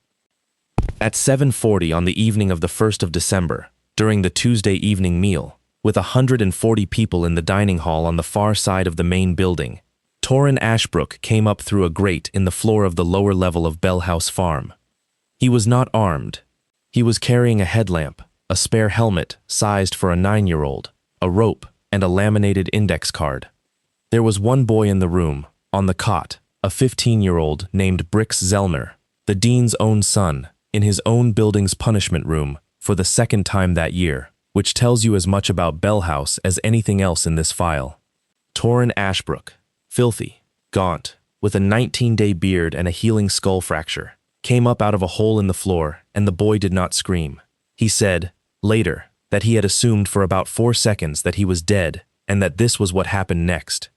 At 7:40 on the evening of the 1st of December, during the Tuesday evening meal, with 140 people in the dining hall on the far side of the main building, Torin Ashbrook came up through a grate in the floor of the lower level of Bellhouse Farm. He was not armed. He was carrying a headlamp, a spare helmet sized for a 9-year-old, a rope, and a laminated index card. There was one boy in the room, on the cot, a 15-year-old named Brix Zellner, the dean's own son, in his own building's punishment room for the 2nd time that year, which tells you as much about Bellhouse as anything else in this file. Torin Ashbrook, filthy, gaunt, with a 19-day beard and a healing skull fracture, came up out of a hole in the floor, and the boy did not scream. He said, later, that he had assumed for about 4 seconds that he was dead and that this was what happened next.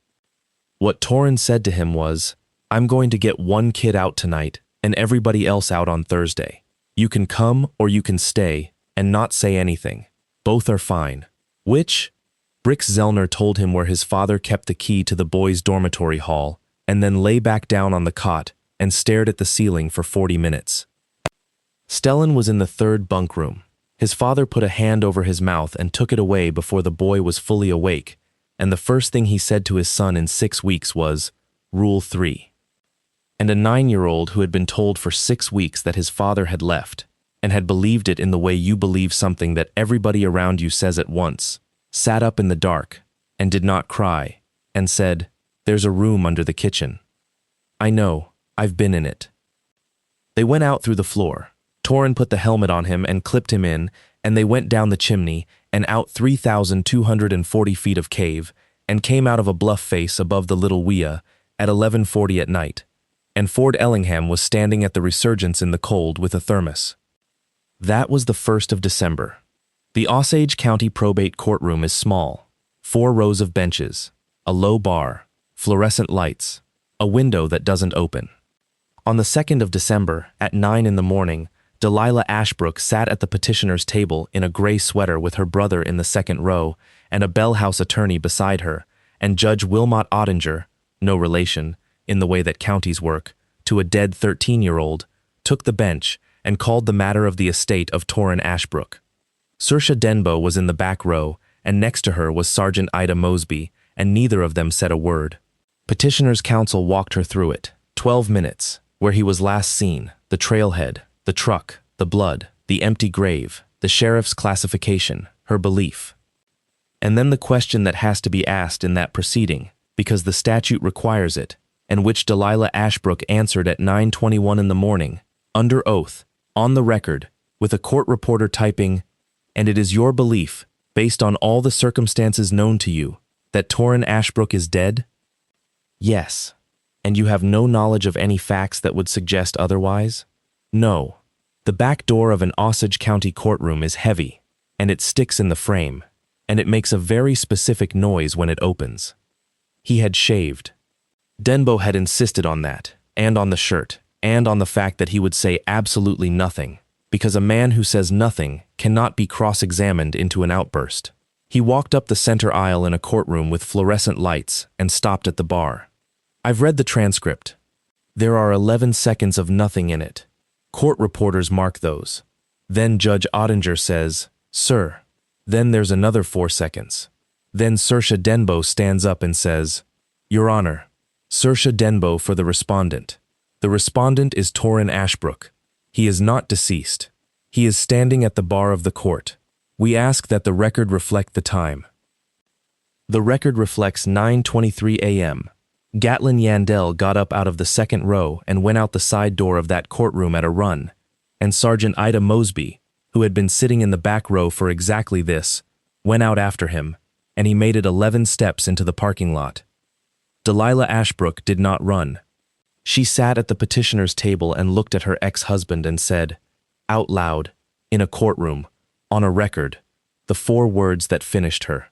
What Torin said to him was, "I'm going to get one kid out tonight and everybody else out on Thursday. You can come or you can stay and not say anything. Both are fine." Which? Brix Zellner told him where his father kept the key to the boys' dormitory hall and then lay back down on the cot and stared at the ceiling for 40 minutes. Stellan was in the third bunk room. His father put a hand over his mouth and took it away before the boy was fully awake, and the first thing he said to his son in 6 weeks was, "Rule 3. And a 9-year-old who had been told for 6 weeks that his father had left, and had believed it in the way you believe something that everybody around you says at once, sat up in the dark, and did not cry, and said, "There's a room under the kitchen. I know, I've been in it." They went out through the floor. Torin put the helmet on him and clipped him in, and they went down the chimney and out 3,240 feet of cave, and came out of a bluff face above the Little Weah at 11:40 at night, and Ford Ellingham was standing at the Resurgence in the cold with a thermos. That was the 1st of December. The Osage County probate courtroom is small. 4 rows of benches, a low bar, fluorescent lights, a window that doesn't open. On the 2nd of December, at 9 in the morning, Delilah Ashbrook sat at the petitioner's table in a gray sweater with her brother in the 2nd row and a Bellhouse attorney beside her, and Judge Wilmot Ottinger, no relation, in the way that counties work, to a dead 13-year-old, took the bench and called the matter of the estate of Torin Ashbrook. Saoirse Denbo was in the back row, and next to her was Sergeant Ida Mosby, and neither of them said a word. Petitioner's counsel walked her through it. 12 minutes, where he was last seen, the trailhead, the truck, the blood, the empty grave, the sheriff's classification, her belief. And then the question that has to be asked in that proceeding, because the statute requires it, and which Delilah Ashbrook answered at 9:21 in the morning, under oath, on the record, with a court reporter typing, "And it is your belief, based on all the circumstances known to you, that Torin Ashbrook is dead?" Yes. And you have no knowledge of any facts that would suggest otherwise? No. The back door of an Osage County courtroom is heavy, and it sticks in the frame, and it makes a very specific noise when it opens. He had shaved. Denbo had insisted on that, and on the shirt, and on the fact that he would say absolutely nothing, because a man who says nothing cannot be cross-examined into an outburst. He walked up the center aisle in a courtroom with fluorescent lights and stopped at the bar. I've read the transcript. There are 11 seconds of nothing in it. Court reporters mark those. Then Judge Ottinger says, "Sir." Then there's another 4 seconds. Then Saoirse Denbo stands up and says, "Your Honor, Saoirse Denbo for the respondent. The respondent is Torin Ashbrook. He is not deceased. He is standing at the bar of the court. We ask that the record reflect the time." The record reflects 9:23 a.m. Gatlin Yandell got up out of the 2nd row and went out the side door of that courtroom at a run, and Sergeant Ida Mosby, who had been sitting in the back row for exactly this, went out after him, and he made it 11 steps into the parking lot. Delilah Ashbrook did not run. She sat at the petitioner's table and looked at her ex-husband and said, out loud, in a courtroom, on a record, the 4 words that finished her.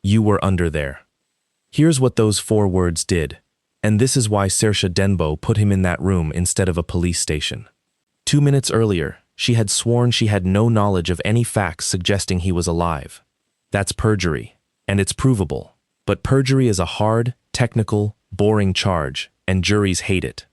"You were under there." Here's what those 4 words did, and this is why Saoirse Denbo put him in that room instead of a police station. 2 minutes earlier, she had sworn she had no knowledge of any facts suggesting he was alive. That's perjury, and it's provable. But perjury is a hard, technical, boring charge, and juries hate it.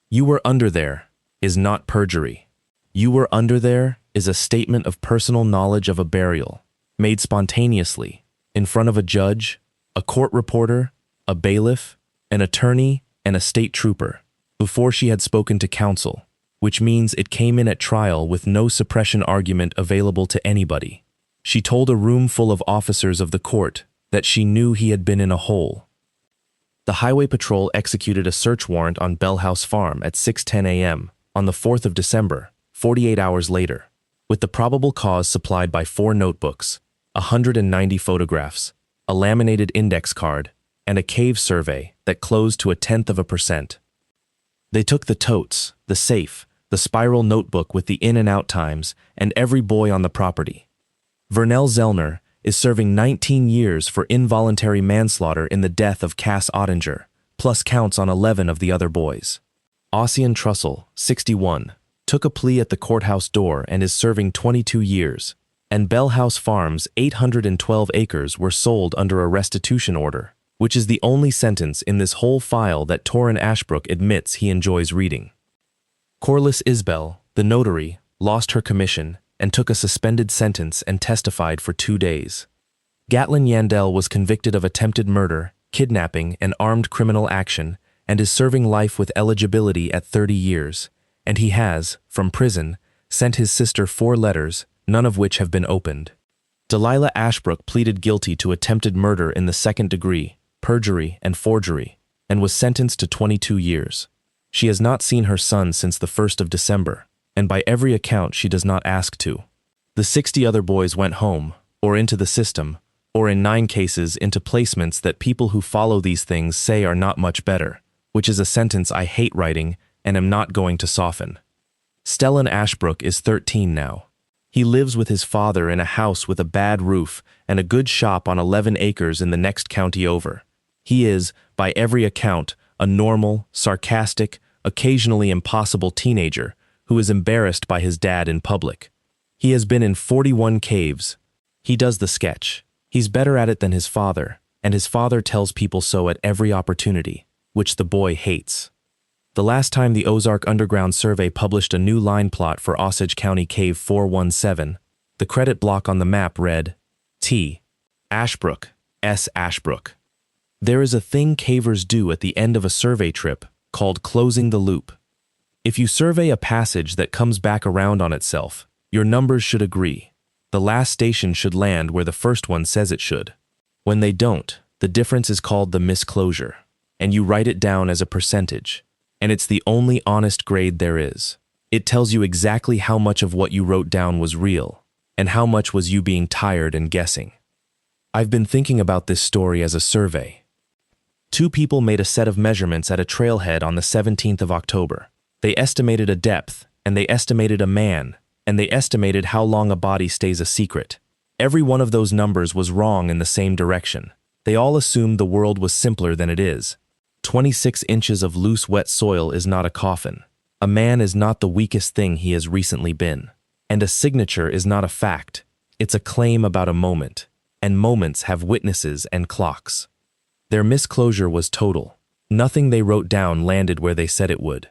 "You were under there" is not perjury. "You were under there" is a statement of personal knowledge of a burial, made spontaneously, in front of a judge, a court reporter, a bailiff, an attorney, and a state trooper, before she had spoken to counsel, which means it came in at trial with no suppression argument available to anybody. She told a room full of officers of the court that she knew he had been in a hole. The Highway Patrol executed a search warrant on Bellhouse Farm at 6:10 a.m. on the 4th of December, 48 hours later, with the probable cause supplied by 4 notebooks, 190 photographs, a laminated index card, and a cave survey that closed to 0.1%. They took the totes, the safe, the spiral notebook with the in and out times, and every boy on the property. Vernell Zellner is serving 19 years for involuntary manslaughter in the death of Cass Ottinger, plus counts on 11 of the other boys. Ossian Trussell, 61, took a plea at the courthouse door and is serving 22 years, and Bellhouse Farm's 812 acres were sold under a restitution order, which is the only sentence in this whole file that Torin Ashbrook admits he enjoys reading. Corliss Isbell, the notary, lost her commission and took a suspended sentence and testified for 2 days. Gatlin Yandell was convicted of attempted murder, kidnapping, and armed criminal action, and is serving life with eligibility at 30 years, and he has, from prison, sent his sister 4 letters, none of which have been opened. Delilah Ashbrook pleaded guilty to attempted murder in the 2nd degree, perjury, and forgery, and was sentenced to 22 years. She has not seen her son since the 1st of December, and by every account she does not ask to. The 60 other boys went home, or into the system, or in 9 cases into placements that people who follow these things say are not much better, which is a sentence I hate writing and am not going to soften. Stellan Ashbrook is 13 now. He lives with his father in a house with a bad roof and a good shop on 11 acres in the next county over. He is, by every account, a normal, sarcastic, occasionally impossible teenager who is embarrassed by his dad in public. He has been in 41 caves. He does the sketch. He's better at it than his father, and his father tells people so at every opportunity, which the boy hates. The last time the Ozark Underground Survey published a new line plot for Osage County Cave 417, the credit block on the map read, T. Ashbrook, S. Ashbrook. There is a thing cavers do at the end of a survey trip called closing the loop. If you survey a passage that comes back around on itself, your numbers should agree. The last station should land where the first one says it should. When they don't, the difference is called the misclosure, and you write it down as a percentage, and it's the only honest grade there is. It tells you exactly how much of what you wrote down was real, and how much was you being tired and guessing. I've been thinking about this story as a survey. 2 people made a set of measurements at a trailhead on the 17th of October. They estimated a depth, and they estimated a man, and they estimated how long a body stays a secret. Every one of those numbers was wrong in the same direction. They all assumed the world was simpler than it is. 26 inches of loose, wet soil is not a coffin. A man is not the weakest thing he has recently been. And a signature is not a fact. It's a claim about a moment. And moments have witnesses and clocks. Their misclosure was total. Nothing they wrote down landed where they said it would.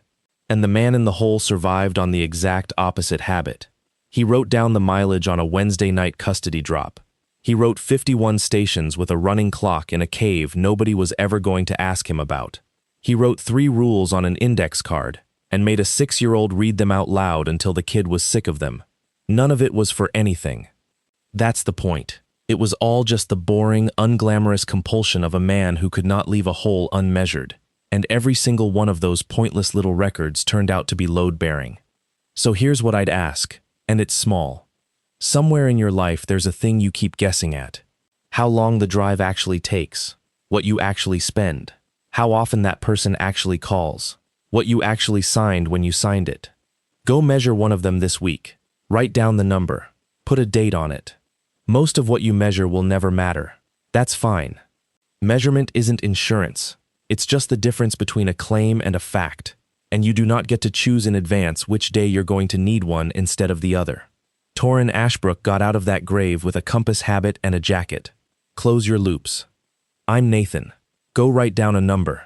And the man in the hole survived on the exact opposite habit. He wrote down the mileage on a Wednesday night custody drop. He wrote 51 stations with a running clock in a cave nobody was ever going to ask him about. He wrote 3 rules on an index card and made a 6-year-old read them out loud until the kid was sick of them. None of it was for anything. That's the point. It was all just the boring, unglamorous compulsion of a man who could not leave a hole unmeasured. And every single one of those pointless little records turned out to be load-bearing. So here's what I'd ask, and it's small. Somewhere in your life there's a thing you keep guessing at. How long the drive actually takes, what you actually spend, how often that person actually calls, what you actually signed when you signed it. Go measure one of them this week. Write down the number. Put a date on it. Most of what you measure will never matter. That's fine. Measurement isn't insurance. It's just the difference between a claim and a fact, and you do not get to choose in advance which day you're going to need one instead of the other. Torin Ashbrook got out of that grave with a compass habit and a jacket. Close your loops. I'm Nathan. Go write down a number.